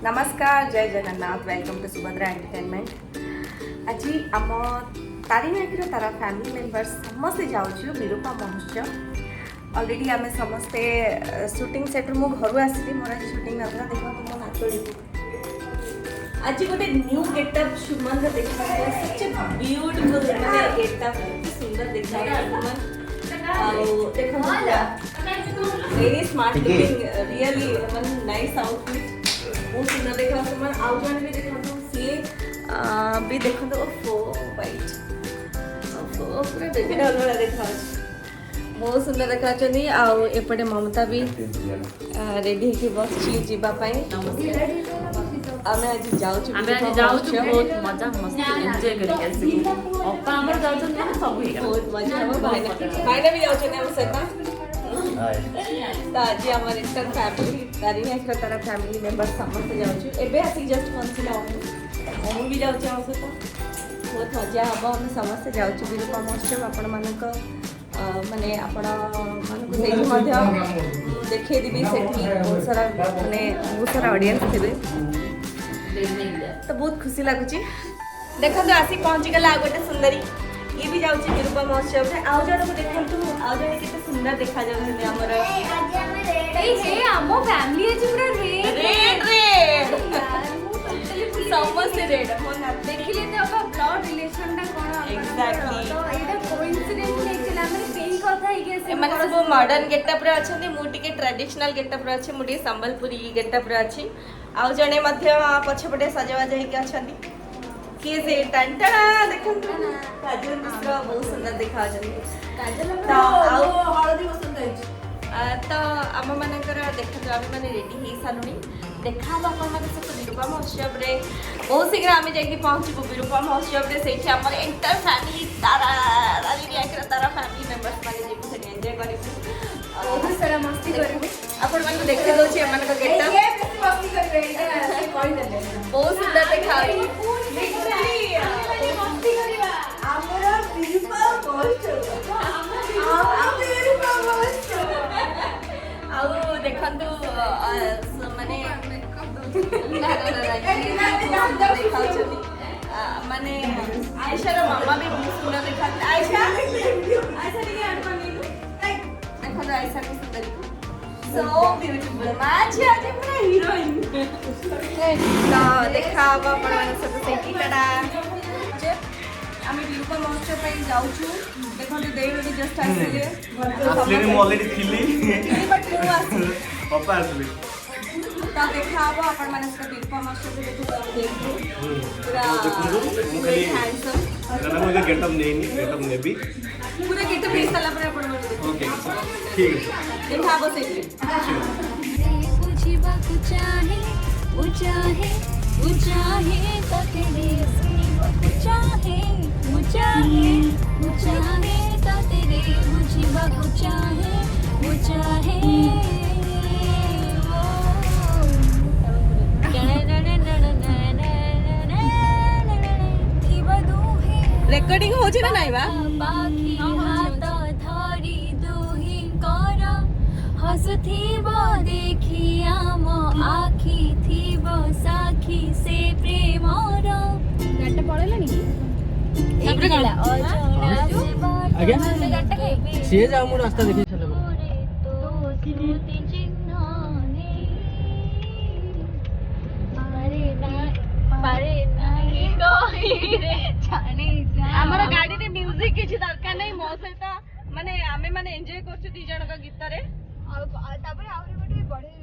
नमस्कार जय Jagannath welcome to Subhadra entertainment. आज आम तारिणी तारा फैमिली मेंबर्स समस्ते जाऊँ विरूपा महोत्सव। ऑलरेडी आम समस्ते शूटिंग सेट मो घर आसली मोर आज शूटिंग नथा देखो मो नातोड़ी आज गोटे न्यू गेटअप सुमन देखा सच ब्यूटीफुल माने गेटअप सुंदर देखा सुमन देखो very smart looking really nice outfit बहुत सुंदर देखा सुमन आउ जन भी देखो सी भी देखो ओफो वाइट ओफो पूरा बेबी डॉल वाला देखा बहुत सुंदर देखा चनी आउ एपटे ममता भी रेडी होके बसची जीवा पई आमे आज जाउछु बहुत मजा मस्ती एंजॉय करके आसी अप्पा हमर जाउछु ना सब ही बहुत मजा हम भाईना भी जाउछु ना हम सहित तो आज हमारे इंटर फैमिली तारिणी आखिर तारा फैमिली मेंबर समस्त जाउछु एबे आसी जस्ट पहुंचला हम भी जाउछु हम सहित बहुत मजा हम हम समस्त जाउछु विरूपा महोत्सव आपण मानक माने आपण मानक देखि मध्य देखै दिबी सेठी बहुत सारा माने बहुत सारा ऑडियंस थिबे तो बहुत खुशी लगुची देखो तो आसी पहुंची गला आ गोटे सुंदरी ये भी जाउची विरूपा महोत्सव रे आउ जण को देखंतु आउ जण केते सुंदर देखा जाउछन हमर हे हमो फैमिली अछि पूरा रेड रेड समस्त रेड मन देखिले तो अब ब्लड रिलेशन ता कोन एग्जैक्टली तो एटा कोइंसिडेंस लेकिन हमरे पेन कथा ही के ए माने सब मॉडर्न गेटअप रे अछंती मुटी के ट्रेडिशनल गेटअप रे अछि मुटी संबलपुरी गेटअप रे अछि आउ जणे मध्य पछपटे सजवा जाई के अछंती के से टंटा देखंतु काजल मिश्र बहुत सुंदर देखा जनी काजल तो आउ हळदी पसंद अछि तो आम मानकर देखो आम मैंने रेडी हो सारूनी देखा आपण मान सहित विरूपा महोत्सव रे बहुत शीघ्र आम जाकि पहुँचबू विरूपा महोत्सव रे से एंटायर फैमिली तारा तारा फैमिली मेंबर्स माने जेबू से एंजॉय करिबू बहुत सारा मस्ती करबू आपण मान देखि दोछि हमन का गेटअप ये मस्ती करबे एटा कहि देले बहुत सुंदर देखा मस्ती करबा हमरा विरूपा महोत्सव हम विरूपा महोत्सव आउ देखंतु माने माने आयशा रो मामा भी बहुत सुंदर देखा आयशा आयशा रे आडवा नीलू देखो आयशा की सुंदरी सो ब्यूटीफुल मैच आज पूरा हीरोइन तो देखा अब आपण मन सब सेठी टाटा आमी विरूपा महोत्सव पे जाउछु देखो देवडी जस्ट आसीले असली में ऑलरेडी थिली बट मु आसी पापा असली तो देखा अब आपण मन सब विरूपा महोत्सव पे देखो पूरा मुखली हैंडसम ना मुझे गेटअप नेनी नेबी पूरा गेट पे साला पर आपण मन देखो ओके ठीक है देखा अब सेठी बुझिबा को चाहे तेरे सुनिबा को चाहे तो तेरे बुझिबा को चाहे रेकॉर्डिंग हो छी ना नाही बा बाकी हाथ धरी दुही कर हसुथिब देखिया मो आखि थिब साखी से प्रेमर गाटा पळेलानी तापर गला आज्ञा सी जाऊ मु रास्ता देखि चलो तो स्मृति चिन्ह पारे नाही कहि रे जाने हमर गाड़ी रे म्यूजिक किछि दरकार नै मो सहित माने आमे माने एन्जॉय करछु दी जण का गीत रे तापर आउरी गोटे बढे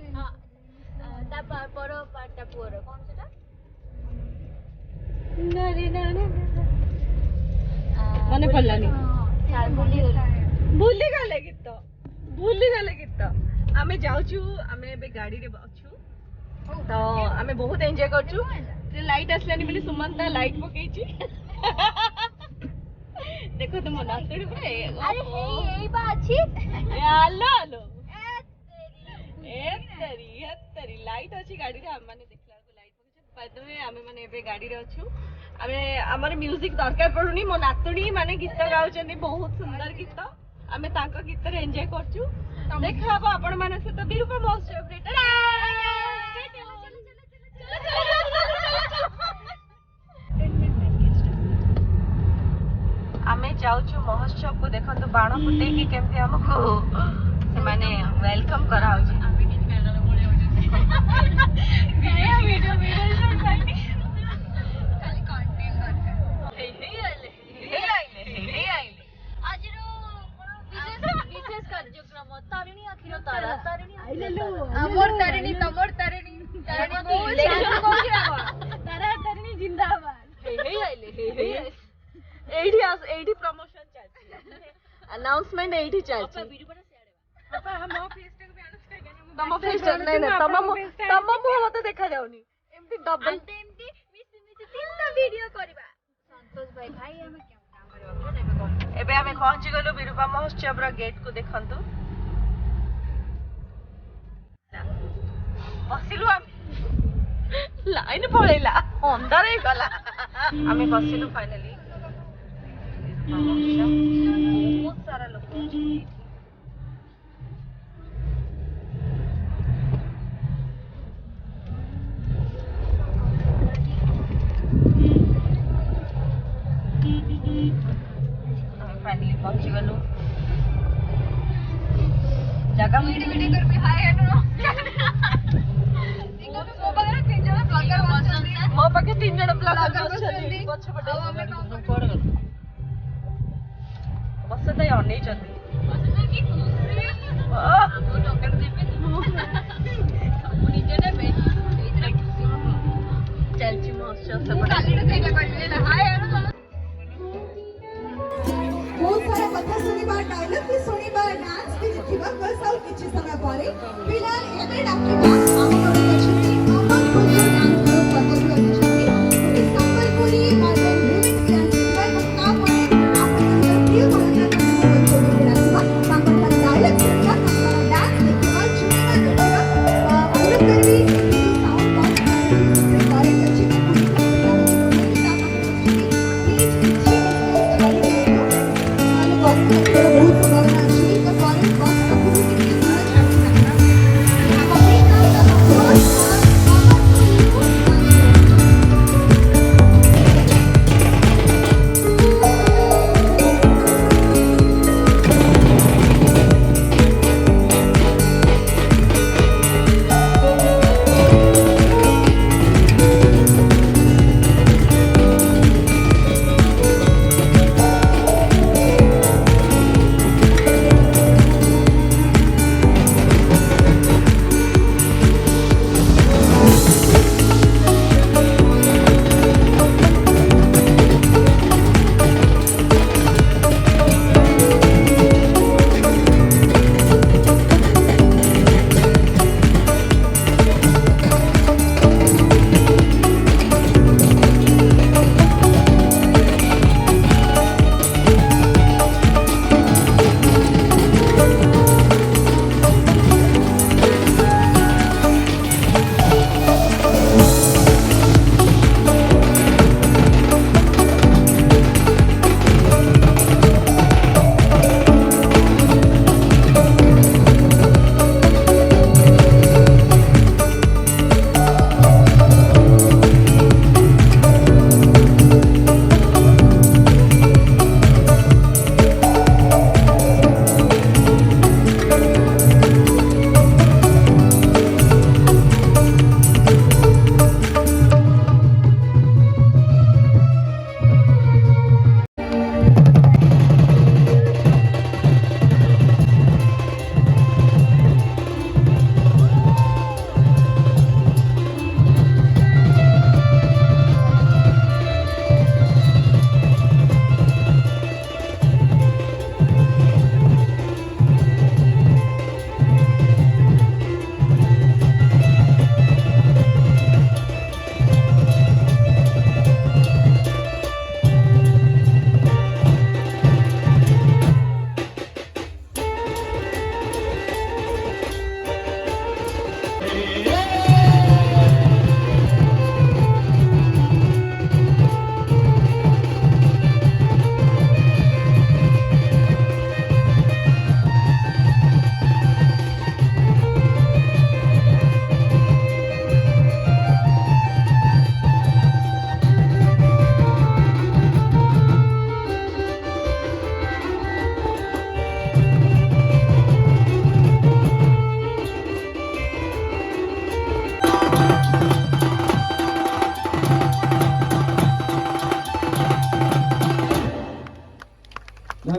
ता पर पाटा पुअर कोन सेटा नरे नरे मने पल्लानी भूली गले गीत आमे जाउछु आमे बे गाड़ी रे बाछु तो आमे बहुत एन्जॉय करछु लाइट असलानी बोली सुमंता लाइट पकेछि देखो तुम नाचड़ी पे अरे हे यही बा अछि हेलो तेरी लाइट अछि गाड़ी रे हम माने देखला को लाइट पकेछि बाय द वे आमे माने एबे गाड़ी रे अछु आमे हमर म्यूजिक दरकार पडुनी मो नातुणी माने गीत गाउचनी बहुत सुंदर गीत आमे तांको गीत रे एन्जॉय करछु देखा आपण माने से तो विरूपा महोत्सव रे जाऊछु महोत्सव को देखंतु बाण फुटे कि केमती हमको से माने वेलकम करा होची अमर तारिणी तमर तारिणी तारिणी जिंदाबाद एठी प्रमोशन चलची अनाउंसमेंट एठी चलची तम फेस्ट नहीं ना तम मुह मते देखा जाउनी एमती डबल तीनटा वीडियो करबा संतोष भाई भाई हमें क्या काम करबा एबे हमें पहुंची गलो विरूपा महोत्सव रा गेट को देखंतु बसिलु हम लाइन पळेला अंधार हे गला हमें बसिलु फाइनली बहुत सारा लोग फाइनली पहुंची गलु जगह वीडियो कर भी हाय है नो इको तो मोबाइल रे 3 जण ब्लॉगर बसଛନ୍ତି मो पाके 3 जण ब्लॉगर बसଛନ୍ତି पछ पटे बसते अनै चंदी बसते की खुशी हमो टोकन देबे हमो निजे नेबे एतरा खुशी चलची महोत्सव से काली रे कइला करबे ना हाय है नो बहुत सारा कथा सुनिबा डायलॉग भी सुनिबा डांस भी देखिबा बस और किछि समय पारे फिलहाल एबे डाकिबा हमर अछिति अमन कोजो डांस ग्रुप पतन अछिति उनी संबलपुरी मॉडर्न रिमिक्स डांस पर पक्का पड़े आपन प्रिय मनोरंजन को डांसबा तांकर डायलॉग सुनिबा तांकर डांस देखिबा सुनिबा देखिबा अनुकरवी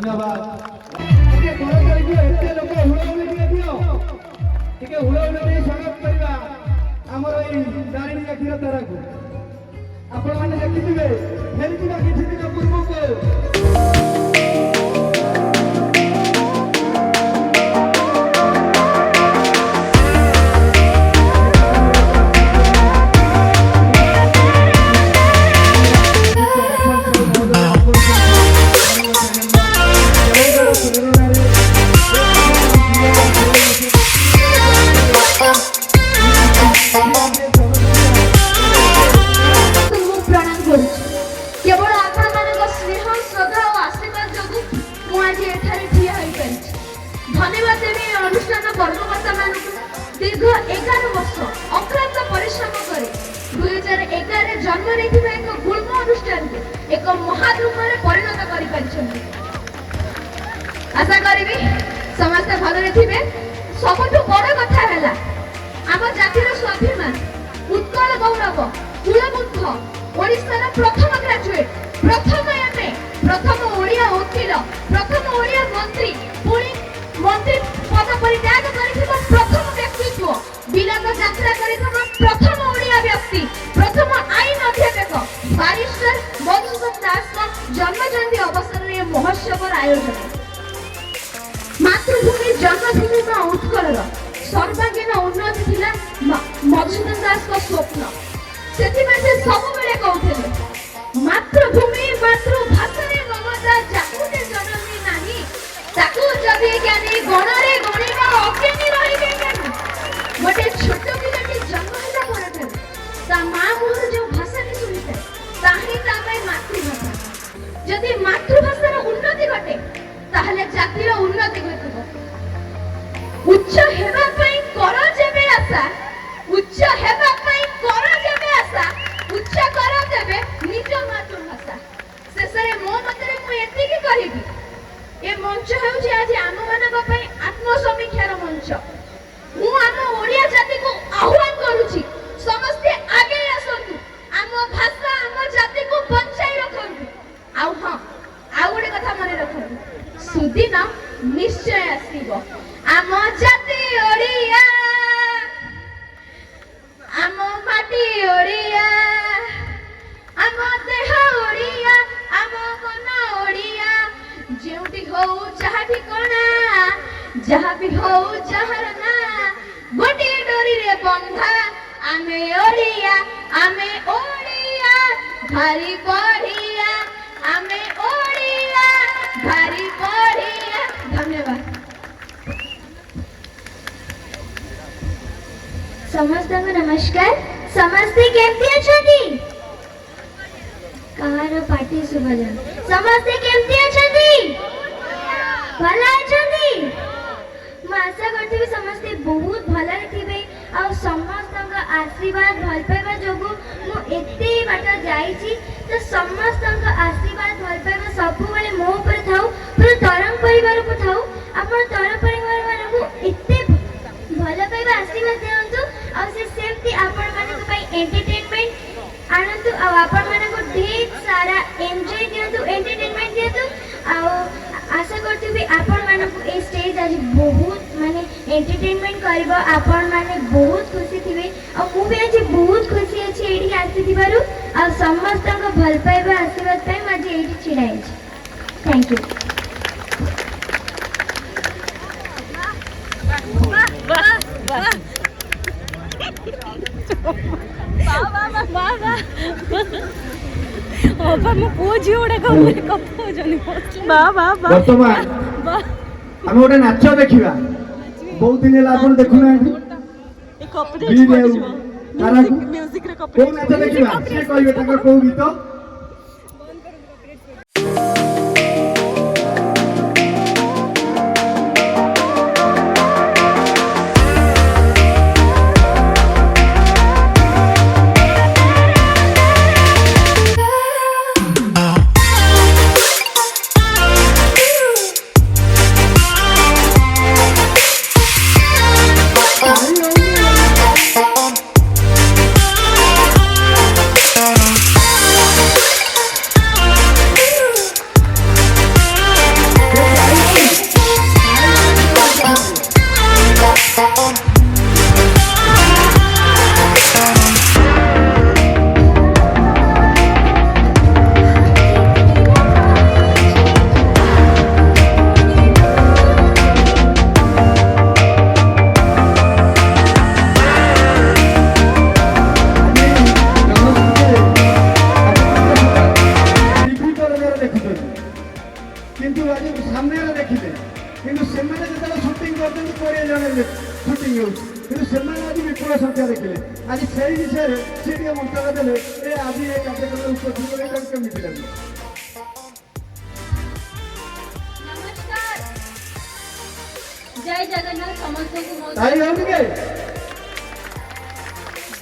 धन्यवाद ଟିକେ ଘର କରିକି ଏତେ ଲୋକ ହୁଳହୁଳି ଟିକେ ଦିଅ ଟିକେ ହୁଳହୁଳି ଦେଇ ସ୍ୱାଗତ କରିବା ଆମର ଏଇ ତାରିଣୀ ଆଖିର ତାରାକୁ ଆପଣମାନେ ଦେଖିଥିବେ ଫେରିଥିବା କିଛି ଦିନ ପୂର୍ବକୁ धन्यवाद देवी अनुष्ठान कर्मकर्ता मान दीर्घ 11 वर्ष अक्लांत परिश्रम कर 2011 जन्म नहीं एक गुल्म अनुष्ठान को एक महाधूम परिणत कर आशा करी समस्ते भल थे सबुठ बड़ कथा है आम जातिर स्वाभिमान उत्कल गौरव कुलबुद्ध ओडिशार प्रथम ग्रेजुएट प्रथम एमए प्रथम ओडिया वकील प्रथम ओडिया मंत्री पुणी मंत्री पद परित्याग करिथिबा प्रथम व्यक्तित्व बिलात यात्रा करिथिबा प्रथम ओडिया व्यक्ति प्रथम आईन अध्यापक बैरिस्टर मधुसूदन दास का जन्म जयंती अवसर में महोत्सव आयोजन मातृभूमि जन्मभूमि में उत्कल सर्वांगीन उन्नति थिला मधुसूदन दास का स्वप्न सेथिबा से सब बेले कहउथिले मातृभूमि मातृभाषा रे ममता जाकुते जननी नाही ताकू जबी ज्ञानी गणरे गणिबा अज्ञानी रहिबे केन गोटे छोट पिलाटी जन्म होला परठे ता मां मुहर जो भाषा नि सुनिते ताही ता पय मातृभाषा जदि मातृभाषार उन्नति घटे ताहले जातिर उन्नति घटिबो उच्च हेबा पय कर जेबे आशा उच्च हेबा पय कर जेबे आशा उच्च कर देबे निज मातृभाषा शेषरे मो मतरे मु एति की कहिबी ए मंच हेउछि आज आम मानक पय आत्मसमीक्षार मंच मु आम ओडिया जाति को आह्वान करूछि समस्ते आगे आसंतु आम भाषा आम जाति को बंचाई रखंतु आउ हां आउ गोटे कथा मने रखंतु सुदिन निश्चय आसीबो आम जाति ओडिया आम माटी ओडिया आम देह ओडिया आम मन ओडिया जेउटी हो जहा ठिकाना जहा भी हो जहर ना गोटे डोरी रे बंधा आमे ओडिया भारी बढ़िया आमे ओडिया भारी बढ़िया धन्यवाद समस्त नमस्कार समस्ते केमती अछंती कहार पार्टी सुबजन समस्ते केमती अछंती भला अछंती मु आशा करथि समस्ते बहुत भला थिबे आ समस्त आशीर्वाद भल पाइबा जोगु मु एते बाट जाईची तो समस्त आशीर्वाद भल पाइबा सब बेले मो ऊपर थाउ पूरा तरंग परिवार को थाउ आपण तरंग परिवार माने को एते भल पाइबा आशीर्वाद देंतु आ से सेमती आपण माने को पई एंटरटेनमेंट आनंद आ आपण माने को ढेर सारा एन्जॉय दियंतु एंटरटेनमेंट दियंतु आ आशा करथि भी आपण माने को ए स्टेज आज बहुत माने एंटरटेनमेंट करबो आपण माने बहुत खुशी थिबे आ मु भी आज बहुत खुशी अछि एडी आसी दिबारु आ समस्त को भल पाइबा आशीर्वाद पाइ माजे एडी छिड़ाई छी थैंक यू वर्तमान आम गोटे नाच देखा बहुत दिन है आप देखुना कौ नाच देखा सी कहे कौ गीत ଆଜି ସେଇ ବିଷୟରେ ସେ ଟିକେ ମନ୍ତବ୍ୟ ଦେଲେ ଏ ଆଜି ଏ କାର୍ଯ୍ୟକ୍ରମରେ ଉପସ୍ଥିତ ହୋଇ ତାଙ୍କୁ କେମିତି ଲାଗିଲା? नमस्कार जय जगन्नाथ समस्त को मो ତାଇ ହଉ ଟିକେ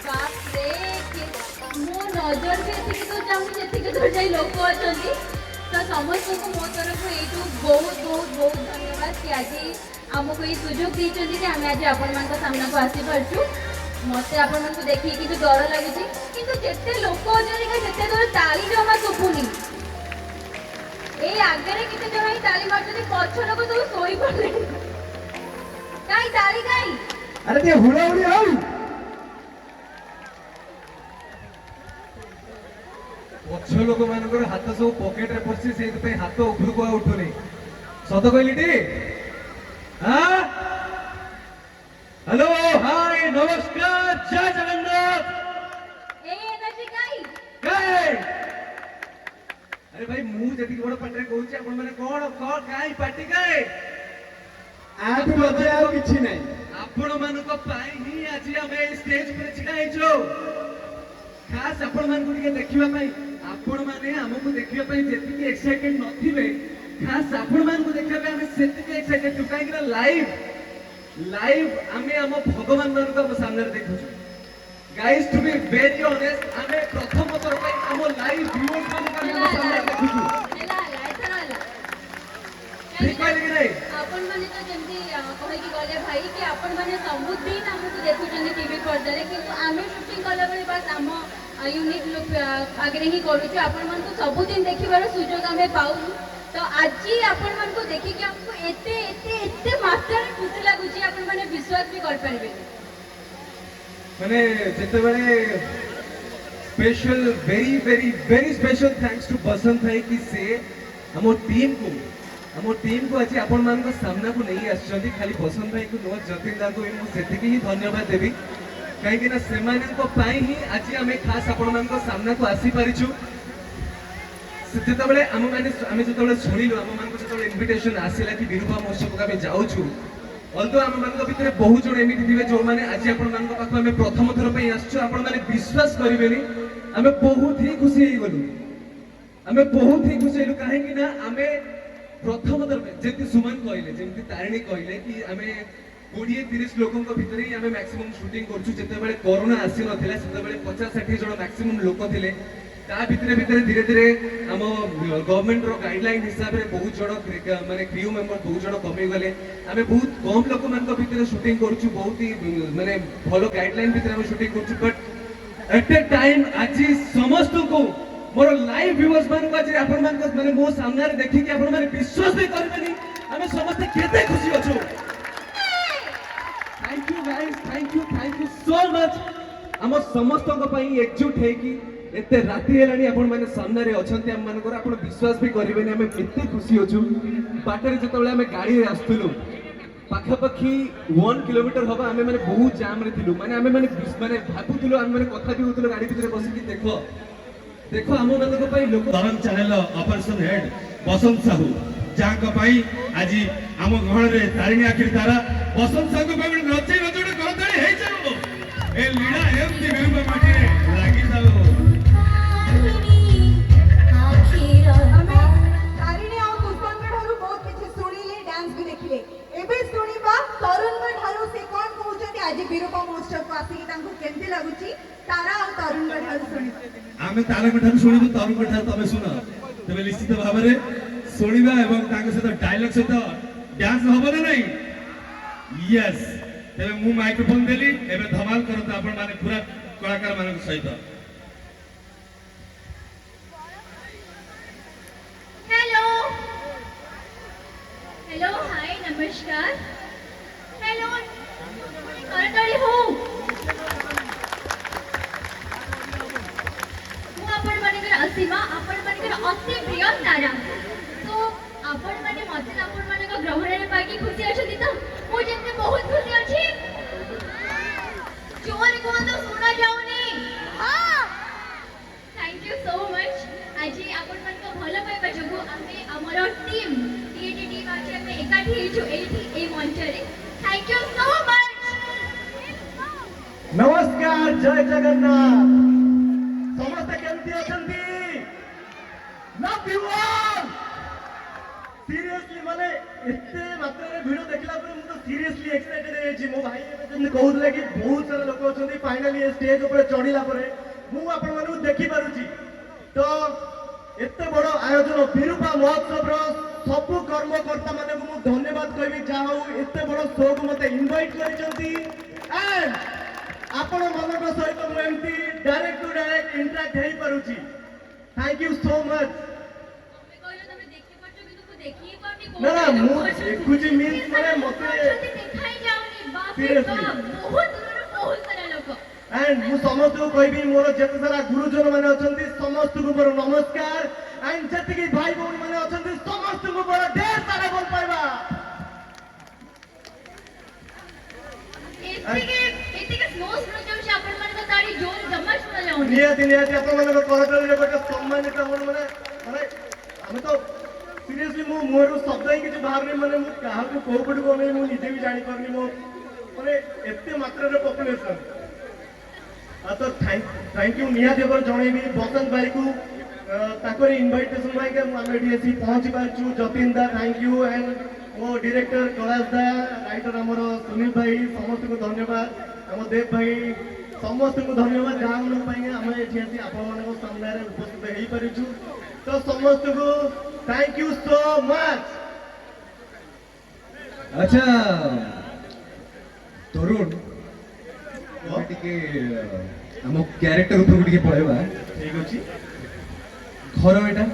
बाप रे मो नजर भी एतिक तो चाहूँ जेतिक तो जाई लोक अछंती तो समस्त को मो तरफ एटू बहुत बहुत बहुत धन्यवाद कि आज हमको ये सुजोग दीचंती कि हम आज आपण मान सामना को आसी परछु मते आपण मान को देखि कि डर लागुची किंतु जेते लोक अछंती का जेते तोर ताली जमा सुपुनी ए आगरे किते जण ही ताली मारछंती पछ लोक सब सोई पड़ले काई ताली काई ଆରେ ଟିକେ ହୁଳହୁଳି ହଉ ପଛ ଲୋକମାନଙ୍କର ହାତ ସବୁ ପକେଟରେ ପଶି ସେଇଥିପାଇଁ ହାତ ଉପରକୁ ଆଉ ଉଠୁନି ସତ କହିଲି ଟି ହ୍ୟାଲୋ ହାଇ ନମସ୍କାର ଜୟ ଜଗନ୍ନାଥ ए एनर्जी काई କାଇଁ ଆରେ ଭାଇ ମୁଁ ଯେତିକି ବଡ ପାଟିରେ କହୁଛି ଆପଣ ମାନେ କଣ କଣ କାଇଁ ପାଟି କାଇଁ ଆଠୁ ମଧ୍ୟ ଆଉ କିଛି ନାହିଁ ଆପଣ ମାନଙ୍କ ପାଇଁ ହିଁ ଆଜି ଆମେ ଏଇ ଷ୍ଟେଜ ଉପରେ ଛିଡା ହେଇଛୁ ଖାସ୍ ଆପଣ ମାନଙ୍କୁ ଟିକେ ଦେଖିବା ପାଇଁ ଆପଣ ମାନେ ଆମକୁ ଦେଖିବା ପାଇଁ ଯେତିକି ଏକ୍ସାଇଟେଡ୍ ନଥିବେ ଖାସ୍ ଆପଣ ମାନଙ୍କୁ ଦେଖିବା ପାଇଁ ଆମେ ସେତିକି ଏକ୍ସାଇଟେଡ୍ ଛୁ କାହିଁକି ନା ଲାଇଭ ଆମେ ଆମ ଭଗବାନ ମାନଙ୍କୁ ଆମ ସାମ୍ନାରେ ଦେଖୁଛୁ ଗାଇସ୍ ଟୁ ବି ଭେରି ଅନେଷ୍ଟ ଆମେ ପ୍ରଥମ ଥର ପାଇଁ ଆମ ଲାଇଭ ଭିଉଅର୍ସ ମାନଙ୍କୁ ଆମେ ଆମ ସାମ୍ନାରେ ଦେଖୁଛୁ ହେଲା ହେଲା ଏଥର ହେଲା ଠିକ କହିଲି କି ନାହିଁ आपण माने तो जंती कहे कि गले भाई कि आपण माने सबुदिन हमको देखुचंदी टीवी पर्दारे किंतु आमे शूटिंग कला बेले बस आम यूनिक लुक आगे ही करूछु आपण मन को सबुदिन देखिबार सुजोग हमें पाऊ तो आज आपण मन को देखि कि हमको एते एते एते मात्रा में खुशी लागुची आपण माने विश्वास भी कर परबे माने जेतेबेले special very very very special thanks to Basant भाई कि से हमो टीम को आज आपण मान को सामना को नहीं आछंती खाली बसंत भाई को नो जतिनदा को मु सेतिकी ही धन्यवाद देबी काहे कि ना सेमाने को पाई ही आज हमें खास आपण मान को सामना को आसी परिछु जेतेबेले आमे जेतेबेले सुनिलु आम मान को जेतेबेले इनविटेशन आसिला कि विरूपा महोत्सव को आमे जाउछु अल्दो आम मान को भितरे बहुत जण एमिति थिबे जो माने आज आपण मान को पाखो आमे प्रथम थर पई आछछु आपण माने विश्वास करिवेनी आमे बहुत ही खुशी हे गलु आमे बहुत ही खुशी हेलु काहे कि ना आमे प्रथम थर पे जेति सुमन कहले जेमति तारिणी कहले कि आमे 20-30 लोकन को भितरे ही आमे मैक्सिमम शूटिंग करछु जेतेबेले कोरोना आसी नथिला सेतेबेले 50-60 जण मैक्सिमम लोक थिले ता भितरे धीरे धीरे आम गवर्नमेंट रो गाइडलाइन हिसाब रे बहुत जण माने क्रू मेंबर बहुत जण कमी गले आमे बहुत कम लोक मान को भितरे शूटिंग करछु बहुत ही माने भलो गाइडलाइन भितरे आमे शूटिंग करछु बट एट ए टाइम आज समस्त को मोर लाइव व्यूअर्स मान को आज आपण मान को माने मो सामने रे देखि कि आपण माने विश्वास भी करबेनी आमे समस्त केते खुशी अछु thank you guys thank you so much हम समस्त को पई एकजुट है कि एते राति हेलानी आपण माने सामने रे अछंती हम मान को आपण विश्वास भी करबेनी आमे केते खुशी अछु बाटरे जतबेले आमे गाड़ी रे आस्तुलु पाखापाखि 1 किलोमीटर हबा आमे माने बहुत जाम रे थिलु माने आमे माने भाबुथिलु आमे माने कथा भी होथिलु गाड़ी भितरे बसी कि देखो आम मान को पई लोक धरम चैनल ऑपरेशन हेड बसंत साहू जहाँ को पई आज आम गहण रे तारिणी आखिर तारा बसंत साहू को पई नचै नचोटे करताळे हेइ जाओ ए लीला एमती विरूपा माटी रे लागी जाओ तारिणी आ पुष्पांक ठारू बहुत किछि सुनिले डांस भी देखिले एबे सुनिबा तरुण ठारू से कोन कहउछथि आज विरूपा महोत्सव को आसी तांको केमति लागुची तारा आ तरुण ठारू सुनिबा आमे तारा को ठारू सुनिबु तरुण को ठारू तमे सुनो तबे निश्चित भाव रे सुनिबा एवं तांको सहित डायलॉग सहित डांस होबो ना नहीं यस तबे मु माइक्रोफोन देली एबे धमाल करत आपण माने पूरा कलाकार मानक सहित हेलो हाय नमस्कार हेलो करताळी हो मु आपण मानकर असीमा आपण मानकर अति प्रिय तारा तो आपण माने मते आपण मानक ग्रहण रे पाकी खुशी अछती त मु जेते बहुत खुशी अछि जोर को तो सुना जाउनी हां थैंक यू सो मच आज आपण मानक भलो पाइबा जगु आमे हमर टीम टीटी टीम आज आमे एकाठी हेछु एठी ए मंच रे थैंक यू सो मच नमस्कार जय जगन्नाथ समस्त केमती अछंती लव यू ऑल सीरियसली माने एते मात्रा रे वीडियो देखला पर मु तो सीरियसली एक्साइटेड हे छी मो भाई जन कहउले कि बहुत सारा लोक अछंती फाइनली ए स्टेज ऊपर चढ़िला परे मु आपण मानु देखि पारुची तो एते बड़ आयोजन विरूपा महोत्सव रो सब कर्मकर्ता माने मु धन्यवाद कहबी जा हो एते बड़ शो को मते इनवाइट करिसंती एंड आपण मनक सहित मु एमती डायरेक्ट टू डायरेक्ट इंटरैक्ट हेई पारुची थैंक यू सो मच ना ना मु देखुची मीन्स माने मते सीरियसली एंड मु समस्त को कहबी मोर जते सारा गुरुजन माने अछंती समस्त को मोर नमस्कार एंड जते की भाई बहन माने अछंती समस्त को मोर ढेर सारा बोल पाइबा नियति आपण माने करतल रे गोटे सम्मानित हमर माने माने हम तो सीरियसली मु मोर शब्द ही किछ बाहर रे माने मु काहा को कोपड को नै मु निजे भी जानि परनी मो माने एते मात्रा रे पॉपुलेशन तो थैंक यू निहाती पर जणेबी बसंत भाई को ताकर इनविटेशन भाई के हम एठी एसी पहुंची पाछु जतिन दा थैंक यू एंड वो डायरेक्टर कैलाश दा राइटर हमर सुनील भाई समस्त को धन्यवाद हम देव भाई समस्त को धन्यवाद जहां मन पाएंगे हम एठी एसी आपण मन को सामने रे उपस्थित हेई परिछु तो समस्त को थैंक यू सो मच अच्छा तरुण टिके हम क्यारेक्टर ऊपर टिके पळेबा ठीक अछि घर एटा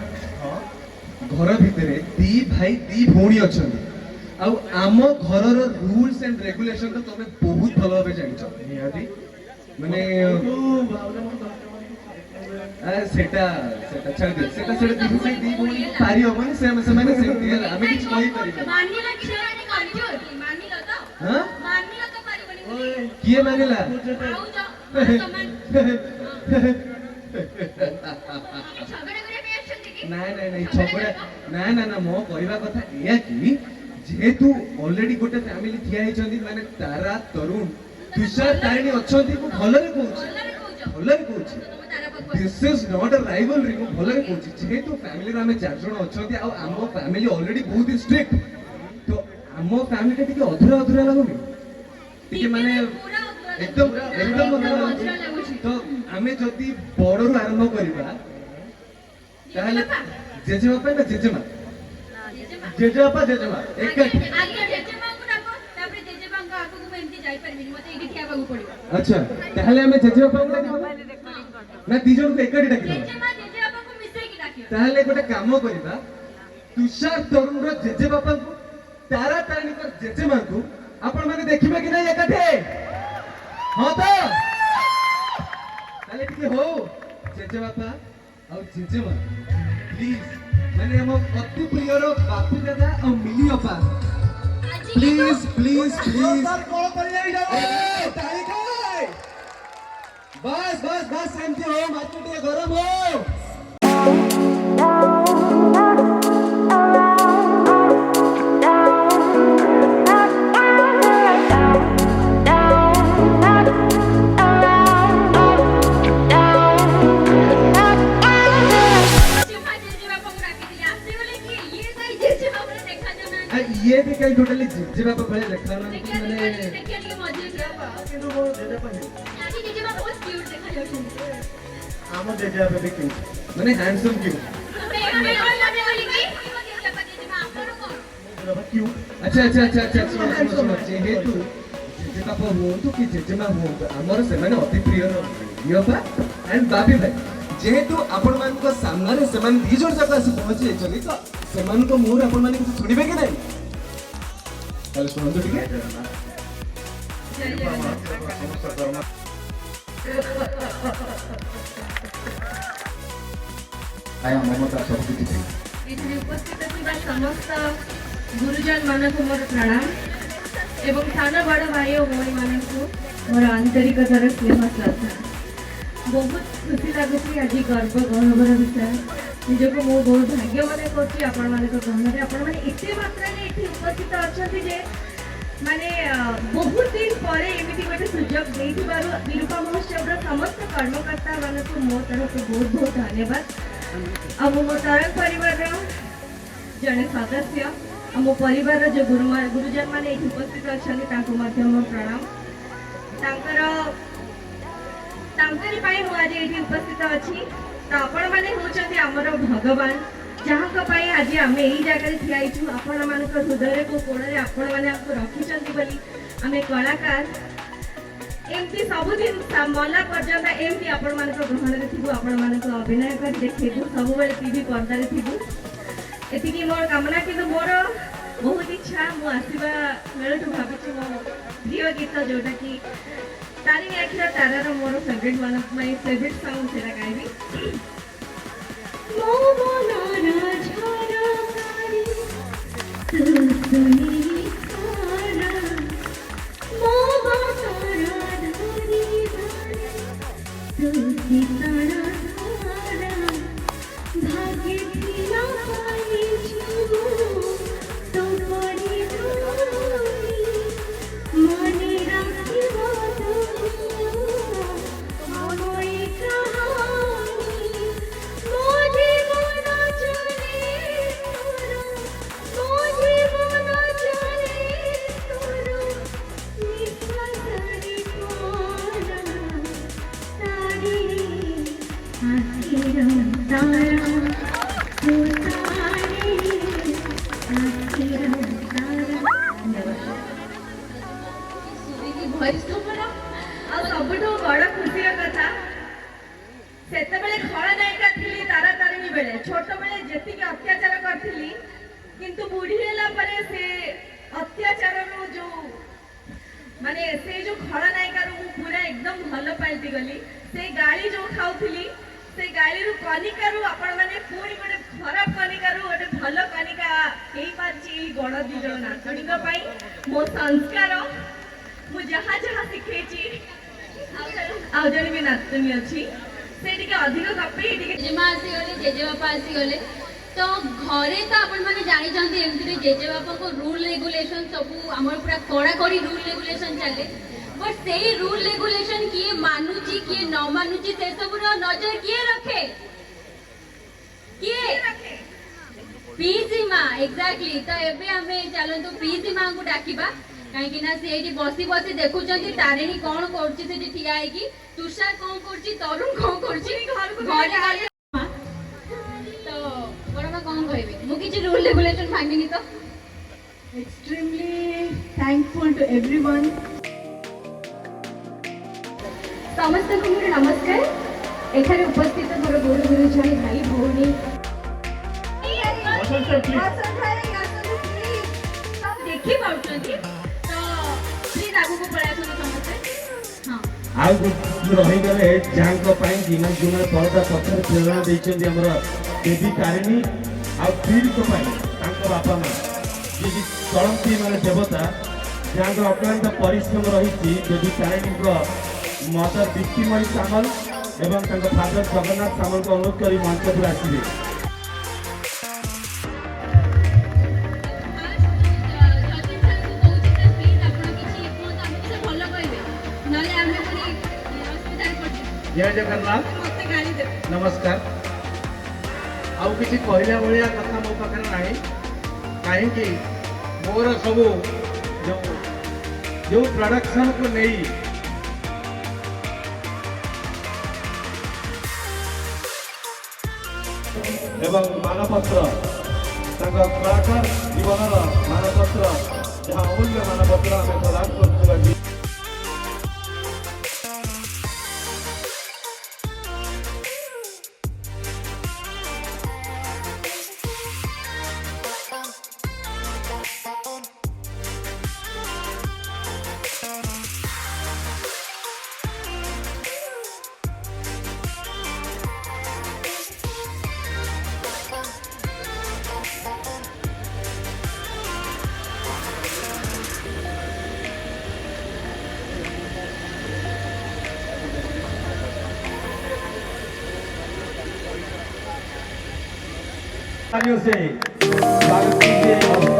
घर भितरे दी भाई दी भौणी अछंती आ आम घरर रूल्स एंड रेगुलेशन तो तमे बहुत भलो भाबे जानिछ निहाती माने सेटा सेटा छाड़ दे सेटा सेटा दी भाई दी भौणी पारी हो माने से माने से दिया हमें कुछ कहि परिबे मानिला कि नहीं कामजोर मानिला तो हां मानिला तो परिबनी किए मानिला आउ जा समान नहीं झगड़ा ना ना मो कहवा कथा एया कि जेहेतु ऑलरेडी गोटे फैमिली थिया हेचंदी माने तारा तरुण तुषार तारिणी अछंती को भलरे कहूची this is not a rivalry को भलरे कहूची जेहेतु फैमिली रे हमें चार जण अछंती आ हमो फैमिली ऑलरेडी बहुत स्ट्रिक्ट तो हमो फैमिली टिके अधूरा अधूरा लागुनी टिके माने एकदम एकदम तो हमें जदि बड़रू आरंभ करबा ताहले जेजेबापा ना जेजेमा जेजेबापा जेजेमा एक आगे जेजेमा को डाको तापर जेजेमा को आगु को एमती जाई परबिनी मते एठी ठिया बागु पड़िबो अच्छा ताहले हमें जेजेबापा को डाकिबो ना दी जण को एकडी डाकिबो जेजेमा को मिसई की डाकिबो ताहले गोटे काम करबा तुषार तरुण रो जेजेबापा को तारा तारिणी को जेजेमा को आपण माने देखिबे कि नहीं एकाठे हां तो ताले टिके हो जेजेबापा और जेजेमा प्लीज मैंने हम अति प्रिय रो बापू दादा और मिली अपा प्लीज प्लीज प्लीज कॉल कर जाई जाओ ताली खाए बस बस बस एमती हो मार्केट ये गरम हो ये भी कहीं टोटली जेजेबापा भले देखला ना माने देखिए के मजे किंतु वो जेजेबापा आजी जेजेमा बहुत क्यूट देखा जाउछन आम जेजेबापा भी क्यों माने हैंडसम क्यों क्यों अच्छा अच्छा अच्छा अच्छा सुनो जेहेतु जेजेबापा हुओ कि जेजेमा हुओ हमर से माने अति प्रिय योपा एंड बाबी भाई जेहेतु आपण मान को सामने रे से मान दी जोर जगह से पहुंचे चली तो से मान को मोर आपण मान कुछ सुनिबे कि नहीं चल सुनो तो ठीक है आया ममता सब कुछ ଏଠାରେ ଉପସ୍ଥିତ ଥିବା ସମସ୍ତ ଗୁରୁଜନ ମାନଙ୍କୁ ମୋର ପ୍ରଣାମ ଏବଂ ସାନ ବଡ଼ ଭାଇ ଓ ଭଉଣୀମାନଙ୍କୁ ମୋର ଆନ୍ତରିକତାର ସ୍ନେହ ଶ୍ରଦ୍ଧା। ବହୁତ ଖୁସି ଲାଗୁଛି ଆଜି ଗର୍ବ ଗୌରବର ବିଷୟ ନିଜକୁ ମୁଁ ବହୁତ ଭାଗ୍ୟ ମନେ କରୁଛି ଆପଣମାନଙ୍କ ଗହଣରେ ଆପଣମାନେ ଏତେ ମାତ୍ରାରେ ଏଠି ଉପସ୍ଥିତ ଅଛନ୍ତି ଯେ ମାନେ ବହୁତ ଦିନ ପରେ ଏମିତି ଗୋଟେ ସୁଯୋଗ ଦେଇଥିବାରୁ ବିରୂପା ମହୋତ୍ସବର ସମସ୍ତ କର୍ମକର୍ତ୍ତାମାନଙ୍କୁ ମୋ ତରଫରୁ ବହୁତ ବହୁତ ଧନ୍ୟବାଦ। ଆଉ ମୁଁ ମୋ ତରଙ୍ଗ ପରିବାରର ଜଣେ ସଦସ୍ୟ ଆଉ ମୋ ପରିବାରର ଯେଉଁ ଗୁରୁଜନ ମାନେ ଏଠି ଉପସ୍ଥିତ ଅଛନ୍ତି ତାଙ୍କୁ ମଧ୍ୟ ମୋ ପ୍ରଣାମ। ତାଙ୍କରି ପାଇଁ ମୁଁ ଆଜି ଏଠି ଉପସ୍ଥିତ ଅଛି। ତ ଆପଣମାନେ ହେଉଛନ୍ତି ଆମର ଭଗବାନ, ଯାହାଙ୍କ ପାଇଁ ଆଜି ଆମେ ଏଇ ଜାଗାରେ ଠିଆ ହେଇଛୁ। ଆପଣମାନଙ୍କ ହୃଦୟରେ କୋଣରେ ଆପଣମାନେ ଆମକୁ ରଖିଛନ୍ତି ବୋଲି ଆମେ କଳାକାର ଏମିତି ସବୁଦିନ ମଲା ପର୍ଯ୍ୟନ୍ତ ଏମିତି ଆପଣମାନଙ୍କ ଗ୍ରହଣରେ ଥିବୁ, ଆପଣମାନଙ୍କୁ ଅଭିନୟ କରି ଦେଖେଇବୁ, ସବୁବେଳେ ଟିଭି ପର୍ଦ୍ଦାରେ ଥିବୁ, ଏତିକି ମୋର କାମନା। କିନ୍ତୁ ମୋର ବହୁତ ଇଚ୍ଛା, ମୁଁ ଆସିବା ବେଳଠୁ ଭାବିଛି ମୋ ପ୍ରିୟ ଗୀତ ଯୋଉଟାକି ତାରିଣୀ ଆଖିର ତାରାର ମୋର favourite one of my favourite song ସେଇଟା ଗାଇବି। ମୋ ମନର ଝରକାରେ ତୁ ଶୁଣି ସାରା, ମୋ ମନର ଧରି ଧରି ତୁ ସୀତାର ଧାରା, ଭାଗ୍ୟ ଥିଲା ପାଇଛୁ ତୋ ପରି ଧରି, ମନେ ରାখিব আমার কাহানি, ମୋ ଜୀବନ ଚଳେ ତୋର, ମୋ ଜୀବନ ଚଳେ ତୋର, ନିଃଶ୍ୱାସରେ ପରା ତାରିଣୀ ଆଖିର ତାରା, ତୁ ତାରିଣୀ ଆଖିର ତାରା। ପରିଶ୍ରମର ଆଉ ସବୁଠୁ ବଡ଼ ଖୁସିର କଥା, ସେତେବେଳେ ଖଳନାୟିକା ଥିଲି ତାରା ତାରିଣୀ ବେଳେ, ଛୋଟବେଳେ ଯେତିକି ଅତ୍ୟାଚାର କରିଥିଲି, କିନ୍ତୁ ବୁଢ଼ୀ ହେଲା ପରେ ସେ ଅତ୍ୟାଚାରରୁ ଯୋଉ ମାନେ ସେଇ ଯୋଉ ଖଳନାୟିକାରୁ ମୁଁ ପୁରା ଏକଦମ ଭଲ ପାଲଟି ଗଲି। ସେ ଗାଳି ଯୋଉ ଖାଉଥିଲି, ସେ ଗାଳିରୁ କନିକାରୁ ଆପଣମାନେ ପୁଣି ଗୋଟେ ଖରାପ କନିକାରୁ ଗୋଟେ ଭଲ କନିକା ହେଇପାରିଛି ଏଇ ବଡ଼ ଦି ଜଣ ନାତୁଣୀଙ୍କ ପାଇଁ। ମୋ ସଂସ୍କାର ମୁଁ ଯାହା ଯାହା ଶିଖେଇଛି, ଆଉ ଜଣେ ବି ନାତୁଣୀ ଅଛି, ସେ ଟିକେ ଅଧିକ ଗପି ଟିକେ ଜେଜେମା ଆସିଗଲେ, ଜେଜେବାପା ଆସିଗଲେ, ତ ଘରେ ତ ଆପଣମାନେ ଜାଣିଛନ୍ତି ଏମିତିରେ ଜେଜେବାପାଙ୍କ ରୁଲ୍ ରେଗୁଲେସନ ସବୁ ଆମର ପୁରା କଡ଼ାକଡ଼ି ରୁଲ୍ ରେଗୁଲେସନ ଚାଲେ। ବଟ୍ ସେଇ ରୁଲ୍ ରେଗୁଲେସନ କିଏ ମାନୁଛି କିଏ ନ ମାନୁଛି ସେସବୁର ନଜର କିଏ ରଖେ? କିଏ ରଖେ? ପିଇସି ମା। ଏକ୍ଜାକ୍ଟଲି। ତ ଏବେ ଆମେ ଚାଲନ୍ତୁ ପିଇସି ମାଙ୍କୁ ଡାକିବା, କାହିଁକି ନା ସେ ଏଇଠି ବସି ବସି ଦେଖୁଛନ୍ତି ତାରିଣୀ କଣ କରୁଛି ସେଠି ଠିଆ ହେଇକି, ତୁଷାର କଣ କରୁଛି, ତରୁଣ କଣ କରୁଛି, ଘରେ ଗଲେ ତ ବଡ଼ମା କଣ କହିବେ? ମୁଁ କିଛି ରୁଲ୍ ରେଗୁଲେସନ ଭାଙ୍ଗିନି ତ। extremely thankful to everyone. ସମସ୍ତଙ୍କୁ ମୋର ନମସ୍କାର। ଏଠାରେ ଉପସ୍ଥିତ ମୋର ଗୁରୁ ଗୁରୁଜନ ଭାଇ ଭଉଣୀ ଦେଖି ପାରୁଛନ୍ତି, ତ ପ୍ଲିଜ ଆଗକୁ ପଳେଇ ଆସନ୍ତୁ ସମସ୍ତେ। ହଁ, ଆଉ ରହିଗଲେ ଯାହାଙ୍କ ପାଇଁ ଦିନ ଦିନ ପରଦା ପଛରେ ପ୍ରେରଣା ଦେଇଛନ୍ତି ଆମର ଦେବୀ ତାରିଣୀ, ଆଉ ପୀଡ଼ିତ ପାଇଁ ତାଙ୍କ ବାପା ମା ଯିଏ ଚଳନ୍ତି ମାନେ ଦେବତା, ଯାହାଙ୍କ ଅକ୍ଳାନ୍ତ ପରିଶ୍ରମ ରହିଛି। ଦେବୀ ତାରିଣୀଙ୍କ ମଦର ଦୀପ୍ତିମୟୀ ସାମଲ ଏବଂ ତାଙ୍କ ଫାଦର ଜଗନ୍ନାଥ ସାମଲଙ୍କୁ ଅନୁରୋଧ କରି ମଞ୍ଚକୁ ଆସିବେ। जय जगन्नाथ, नमस्कार। आउ किसी कहला भाया कथा मो पाखे ना, कहीं मोर सब जो प्रोडक्शन को नहीं एवं मानपत्र कलाकार जीवन मानपत्र जहाँ अमूल्य मानपत्र आम प्रदान कर से स्वागत कीजिए।